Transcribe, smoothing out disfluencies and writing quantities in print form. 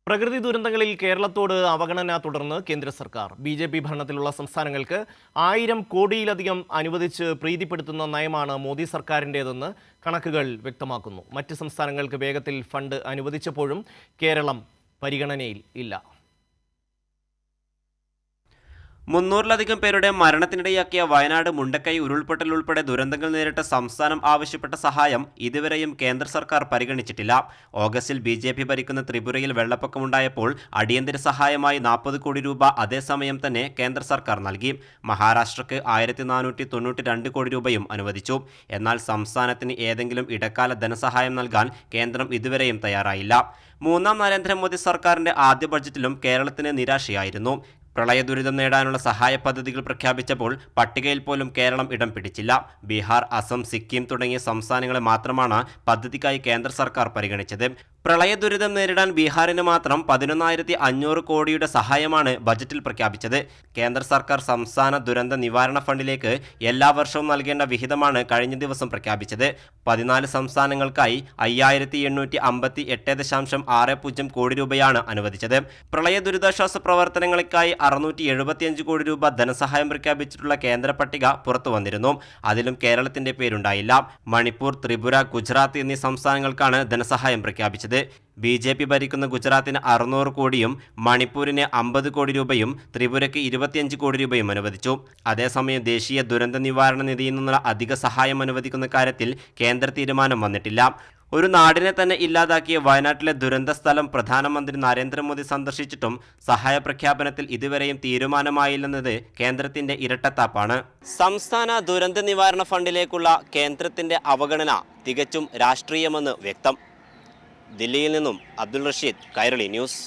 പ്രകൃതി ദുരന്തങ്ങളിൽ കേരളത്തോട് അവഗണന തുടർന്ന് കേന്ദ്ര സർക്കാർ ബി.ജെ.പി. ഭരണത്തിലുള്ള സംസ്ഥാനങ്ങൾക്ക് 1000 കോടിയിലധികം അനുവദിച്ച് പ്രീതിപ്പെടുത്തുന്ന നയമാണ് മോദി സർക്കാരിൻ്റേതെന്ന് കണക്കുകൾ വ്യക്തമാക്കുന്നു. മറ്റ് സംസ്ഥാനങ്ങൾക്ക് വേഗത്തിൽ ഫണ്ട് അനുവദിച്ചപ്പോഴും കേരളം പരിഗണനയിൽ ഇല്ല. 300-ലധികം പേരുടെ മരണത്തിനിടയാക്കിയ വയനാട് മുണ്ടക്കൈ ഉരുൾപൊട്ടൽ ഉൾപ്പെടെ ദുരന്തങ്ങൾ നേരിട്ട സംസ്ഥാനം ആവശ്യപ്പെട്ട സഹായം ഇതുവരെയും കേന്ദ്ര സർക്കാർ പരിഗണിച്ചിട്ടില്ല. ഓഗസ്റ്റിൽ ബി.ജെ.പി. ഭരിക്കുന്ന ത്രിപുരയിൽ വെള്ളപ്പൊക്കമുണ്ടായപ്പോൾ അടിയന്തര സഹായമായി 40 കോടി രൂപ അതേസമയം തന്നെ കേന്ദ്ര സർക്കാർ നൽകി. മഹാരാഷ്ട്രക്ക് 1492 കോടി രൂപയും അനുവദിച്ചു. എന്നാൽ സംസ്ഥാനത്തിന് ഏതെങ്കിലും ഇടക്കാല ധനസഹായം നൽകാൻ കേന്ദ്രം ഇതുവരെയും തയ്യാറായില്ല. മൂന്നാം നരേന്ദ്രമോദി സർക്കാരിന്റെ ആദ്യ ബജറ്റിലും കേരളത്തിന് നിരാശയായിരുന്നു. പ്രളയ ദുരിതം നേടാനുള്ള സഹായ പദ്ധതികൾ പ്രഖ്യാപിച്ചപ്പോൾ പട്ടികയിൽ പോലും കേരളം ഇടം പിടിച്ചില്ല. ബീഹാർ, അസം, സിക്കിം തുടങ്ങിയ സംസ്ഥാനങ്ങളെ മാത്രമാണ് പദ്ധതിക്കായി കേന്ദ്ര സർക്കാർ പരിഗണിച്ചത്. പ്രളയ ദുരിതം നേരിടാൻ ബീഹാറിന് മാത്രം 11,500 കോടിയുടെ സഹായമാണ് ബജറ്റിൽ പ്രഖ്യാപിച്ചത്. കേന്ദ്ര സർക്കാർ സംസ്ഥാന ദുരന്ത നിവാരണ ഫണ്ടിലേക്ക് എല്ലാ വർഷവും നൽകേണ്ട വിഹിതമാണ് കഴിഞ്ഞ ദിവസം പ്രഖ്യാപിച്ചത്. 14 സംസ്ഥാനങ്ങൾക്കായി 5,858.60 കോടി രൂപയാണ് അനുവദിച്ചത്. പ്രളയ ദുരിതാശ്വാസ പ്രവർത്തനങ്ങൾക്കായി 675 കോടി രൂപ ധനസഹായം പ്രഖ്യാപിച്ചിട്ടുള്ള കേന്ദ്ര പട്ടിക പുറത്തു വന്നിരുന്നു. അതിലും കേരളത്തിന്റെ പേരുണ്ടായില്ല. മണിപ്പൂർ, ത്രിപുര, ഗുജറാത്ത് എന്നീ സംസ്ഥാനങ്ങൾക്കാണ് ധനസഹായം പ്രഖ്യാപിച്ചത്. ബി.ജെ.പി. ഭരിക്കുന്ന ഗുജറാത്തിന് 600 കോടിയും മണിപ്പൂരിന് 50 കോടി രൂപയും ത്രിപുരയ്ക്ക് 25 കോടി രൂപയും അനുവദിച്ചു. അതേസമയം ദേശീയ ദുരന്ത നിവാരണ നിധിയിൽ നിന്നുള്ള അധിക സഹായം അനുവദിക്കുന്ന കാര്യത്തിൽ കേന്ദ്ര തീരുമാനം വന്നിട്ടില്ല. ഒരു നാടിനെ തന്നെ ഇല്ലാതാക്കിയ വയനാട്ടിലെ ദുരന്ത സ്ഥലം പ്രധാനമന്ത്രി നരേന്ദ്രമോദി സന്ദർശിച്ചിട്ടും സഹായ പ്രഖ്യാപനത്തിൽ ഇതുവരെയും തീരുമാനമായില്ലെന്നത് കേന്ദ്രത്തിന്റെ ഇരട്ടത്താപ്പാണ്. സംസ്ഥാന ദുരന്ത നിവാരണ ഫണ്ടിലേക്കുള്ള കേന്ദ്രത്തിന്റെ അവഗണന തികച്ചും രാഷ്ട്രീയമെന്ന് വ്യക്തം. ദില്ലിയിൽ നിന്നും അബ്ദുൾ റഷീദ്, കൈരളി ന്യൂസ്.